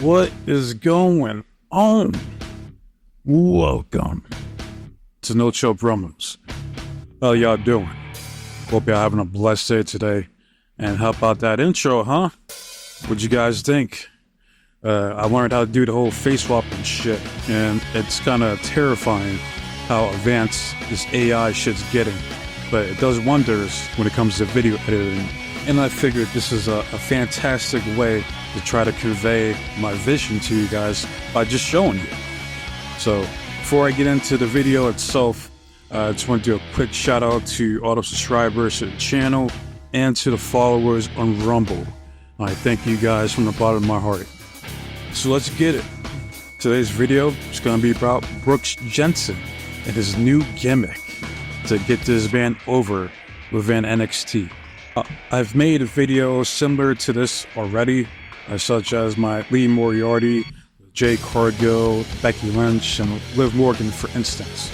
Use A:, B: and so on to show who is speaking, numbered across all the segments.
A: What is going on? Welcome to No Chill Promos. How y'all doing? Hope y'all having a blessed day today. And how about that intro, huh? What'd you guys think? I learned how to do the whole face swap and shit, and it's kind of terrifying how advanced this AI shit's getting. But it does wonders when it comes to video editing. And I figured this is a fantastic way to try to convey my vision to you guys by just showing you. So before I get into the video itself, I just want to do a quick shout out to all the subscribers to the channel and to the followers on Rumble. I thank you guys from the bottom of my heart. So let's get it. Today's video is going to be about Brooks Jensen and his new gimmick to get this band over within NXT. I've made a video similar to this already, such as my Lee Moriarty, Jay Cargill, Becky Lynch, and Liv Morgan, for instance.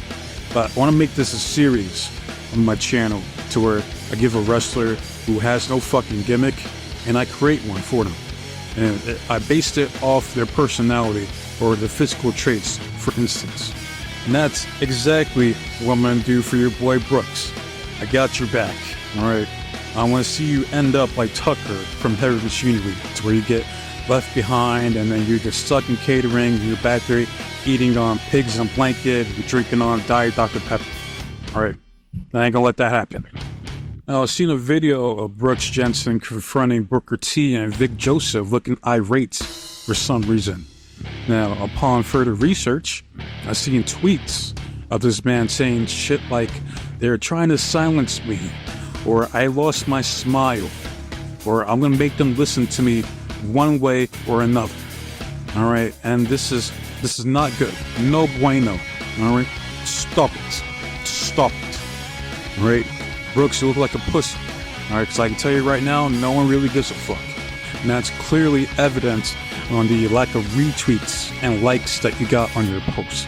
A: But I want to make this a series on my channel to where I give a wrestler who has no fucking gimmick, and I create one for them. And I based it off their personality or their physical traits, for instance. And that's exactly what I'm going to do for your boy Brooks. I got your back, alright? I want to see you end up like Tucker from Heavy Machinery, to where you get left behind and then you get stuck in catering, you're back there eating on pigs in a blanket, you're drinking on Diet Dr. Pepper. Alright, I ain't gonna let that happen. Now, I've seen a video of Brooks Jensen confronting Booker T and Vic Joseph looking irate for some reason. Now, upon further research, I've seen tweets of this man saying shit like, "They're trying to silence me," or "I lost my smile," or "I'm gonna make them listen to me one way or another." Alright, and this is not good. No bueno. Alright? Stop it. Stop it. Alright? Brooks, you look like a pussy. Alright, because I can tell you right now, no one really gives a fuck. And that's clearly evident on the lack of retweets and likes that you got on your post.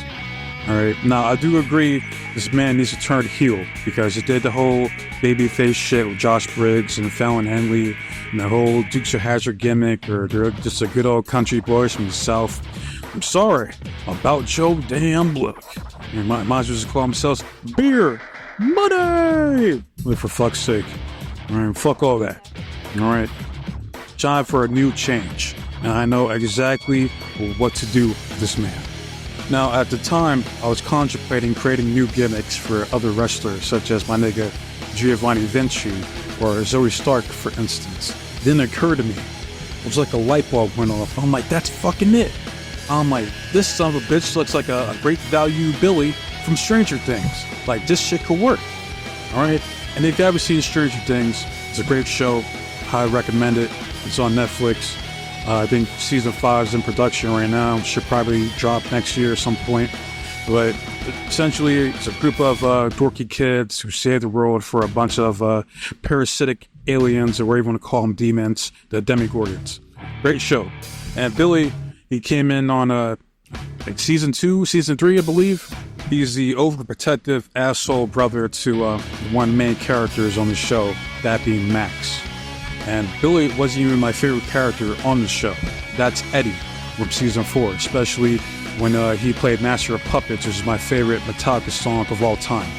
A: Alright, now I do agree this man needs to turn heel, because he did the whole babyface shit with Josh Briggs and Fallon Henley, and the whole Dukes of Hazzard gimmick, or they're just a good old country boys from the South. I'm sorry about Joe damn Blook. And might as well just call themselves Beer Money! But for fuck's sake. Alright, fuck all that. Alright, time for a new change. And I know exactly what to do with this man. Now, at the time, I was contemplating creating new gimmicks for other wrestlers, such as my nigga Giovanni Vinci or Zoe Stark, for instance. Then it occurred to me, it was like a light bulb went off. I'm like, that's fucking it. I'm like, this son of a bitch looks like a great value Billy from Stranger Things. Like, this shit could work. Alright? And if you ever seen Stranger Things, it's a great show. Highly recommend it. It's on Netflix. I think season 5 is in production right now. Should probably drop next year at some point. But essentially, it's a group of dorky kids who save the world for a bunch of parasitic aliens, or whatever you want to call them, demons, the Demigorgons. Great show. And Billy, he came in on like season 3, I believe. He's the overprotective asshole brother to one main characters on the show, that being Max. And Billy wasn't even my favorite character on the show. That's Eddie from season 4, especially when he played Master of Puppets, which is my favorite Metallica song of all time.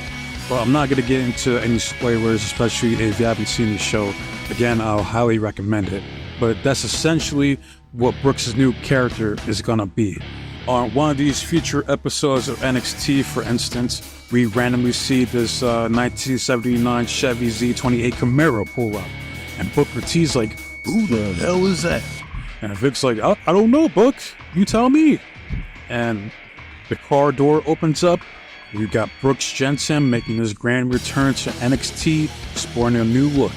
A: But I'm not going to get into any spoilers, especially if you haven't seen the show. Again, I'll highly recommend it. But that's essentially what Brooks' new character is going to be. On one of these future episodes of NXT, for instance, we randomly see this 1979 Chevy Z28 Camaro pull up. And Booker T's like, "Who the hell is that?" And Vic's like, I don't know, Book. You tell me. And the car door opens up. You got Brooks Jensen making his grand return to NXT, sporting a new look.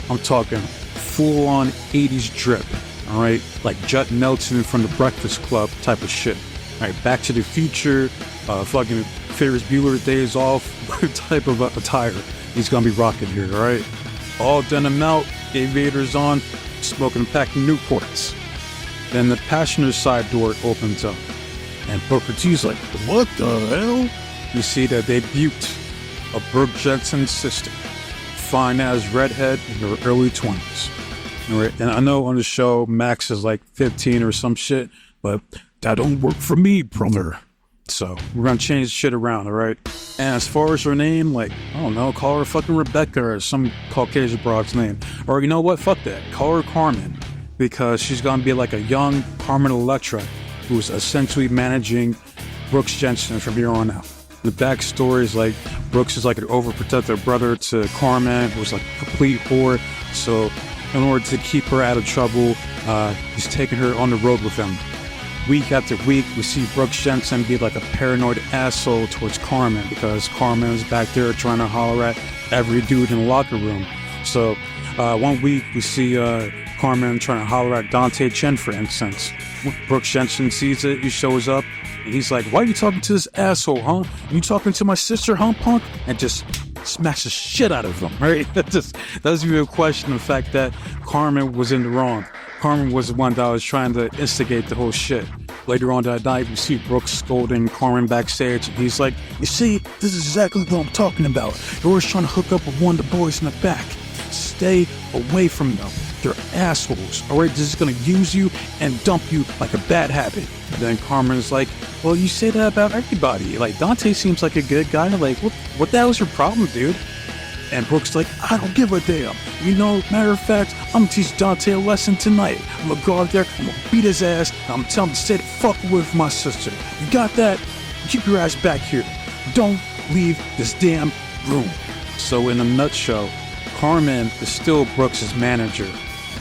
A: I'm talking full-on 80s drip, alright? Like Judd Nelson from The Breakfast Club type of shit. Alright, Back to the Future, fucking Ferris Bueller's Days Off type of attire he's gonna be rocking here, alright? All denim out, aviators on, smoking a pack of Newports. Then the passenger side door opens up, and Booker T's like, "What the hell?" You see the debut of Brooke Jensen's sister, fine as redhead in her early 20s. Right? And I know on the show, Max is like 15 or some shit, but that don't work for me, brother. So we're going to change shit around, all right? And as far as her name, like, I don't know, call her fucking Rebecca or some Caucasian broad's name. Or you know what? Fuck that. Call her Carmen, because she's going to be like a young Carmen Electra who's essentially managing Brooks Jensen from here on out. The backstory is like Brooks is like an overprotective brother to Carmen, who's like a complete whore. So in order to keep her out of trouble, he's taking her on the road with him. Week after week, we see Brooks Jensen be like a paranoid asshole towards Carmen, because Carmen is back there trying to holler at every dude in the locker room. So one week, we see Carmen trying to holler at Dante Chen, for instance. Brooks Jensen sees it, he shows up, and he's like, "Why are you talking to this asshole, huh? You talking to my sister, huh, punk?" And just smash the shit out of him, right? That doesn't even question the fact that Carmen was in the wrong. Carmen was the one that was trying to instigate the whole shit. Later on that night, we see Brooks scolding Carmen backstage, and he's like, "You see, this is exactly what I'm talking about. You're always trying to hook up with one of the boys in the back. Stay away from them. They're assholes, all right? This is going to use you and dump you like a bad habit." And then Carmen's like, "Well, you say that about everybody. Like, Dante seems like a good guy. Like, what the hell is your problem, dude?" And Brooks like, "I don't give a damn. You know, matter of fact, I'm gonna teach Dante a lesson tonight. I'm gonna go out there, I'm gonna beat his ass, and I'm gonna tell him to stay the fuck away from my sister. You got that? Keep your ass back here. Don't leave this damn room." So in a nutshell, Carmen is still Brooks' manager,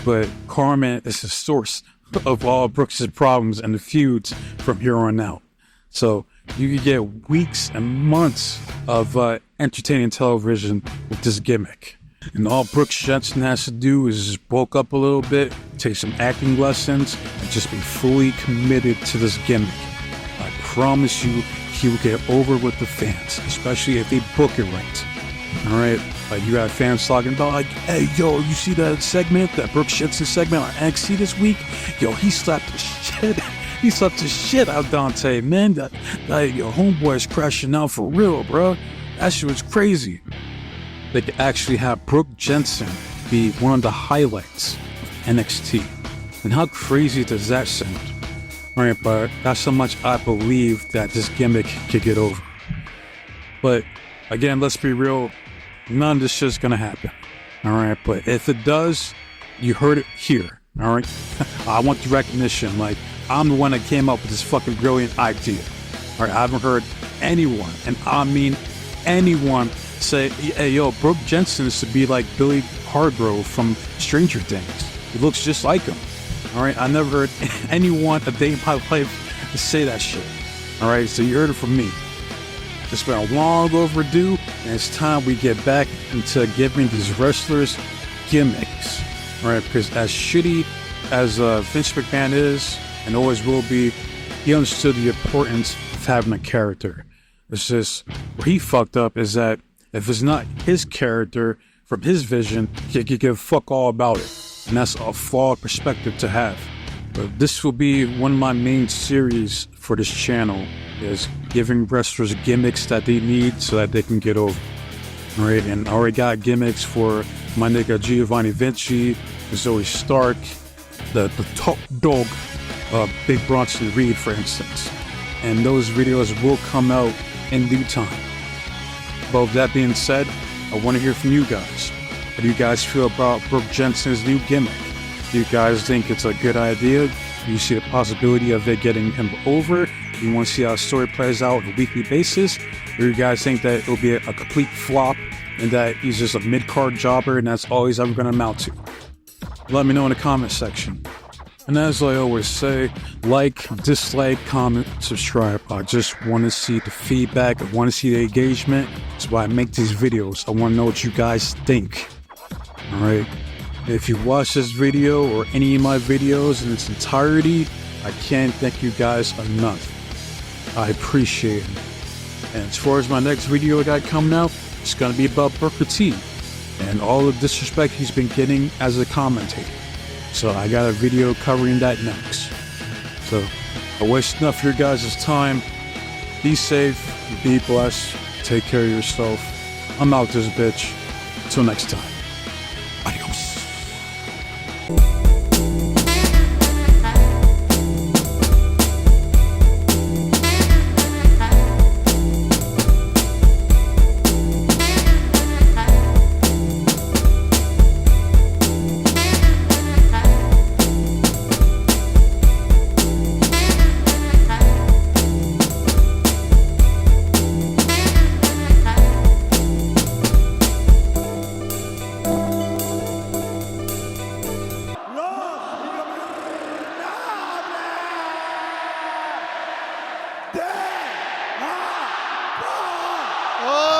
A: but Carmen is the source of all Brooks' problems and the feuds from here on out. So you could get weeks and months of entertaining television with this gimmick. And all Brooks Jensen has to do is just bulk up a little bit, take some acting lessons, and just be fully committed to this gimmick. I promise you, he will get over with the fans, especially if they book it right. All right? Like, you got fans talking about, like, "Hey, yo, you see that segment, that Brooks Jensen segment on NXT this week? Yo, he slapped the shit. He slapped the shit out of Dante, man. That your homeboy is crashing out for real, bro. That shit was crazy." They could actually have Brooks Jensen be one of the highlights of NXT. And how crazy does that sound? All right, but that's how much I believe that this gimmick could get over. But again, let's be real. None of this shit's gonna happen. All right, but if it does, you heard it here. All right, I want the recognition. Like, I'm the one that came up with this fucking brilliant idea. All right, I haven't heard anyone, and I mean anyone, say, "Hey, yo, Brooks Jensen is to be like Billy Hargrove from Stranger Things. He looks just like him." All right, I never heard anyone a day in my life say that shit. All right, so you heard it from me. It's been long overdue, and it's time we get back into giving these wrestlers gimmicks. All right, because as shitty as Vince McMahon is, and always will be, he understood the importance of having a character. It's just, where he fucked up is that if it's not his character from his vision, he could give fuck all about it. And that's a flawed perspective to have. But this will be one of my main series for this channel, is giving wrestlers gimmicks that they need so that they can get over. All right, and I already got gimmicks for my nigga Giovanni Vinci, Zoe Stark, the top dog, Big Bronson Reed, for instance. And those videos will come out in due time. But with that being said, I want to hear from you guys. How do you guys feel about Brooks Jensen's new gimmick? Do you guys think it's a good idea? Do you see the possibility of it getting him over? Do you want to see how the story plays out on a weekly basis? Or do you guys think that it'll be a complete flop and that he's just a mid-card jobber and that's all he's ever going to amount to? Let me know in the comment section. And as I always say, like, dislike, comment, subscribe. I just want to see the feedback. I want to see the engagement. That's why I make these videos. I want to know what you guys think. All right. If you watch this video or any of my videos in its entirety, I can't thank you guys enough. I appreciate it. And as far as my next video I got coming out, it's going to be about Booker T and all the disrespect he's been getting as a commentator. So I got a video covering that next. So I waste enough of your guys' time. Be safe, be blessed, take care of yourself. I'm out this bitch. Until next time. Adios.
B: Oh!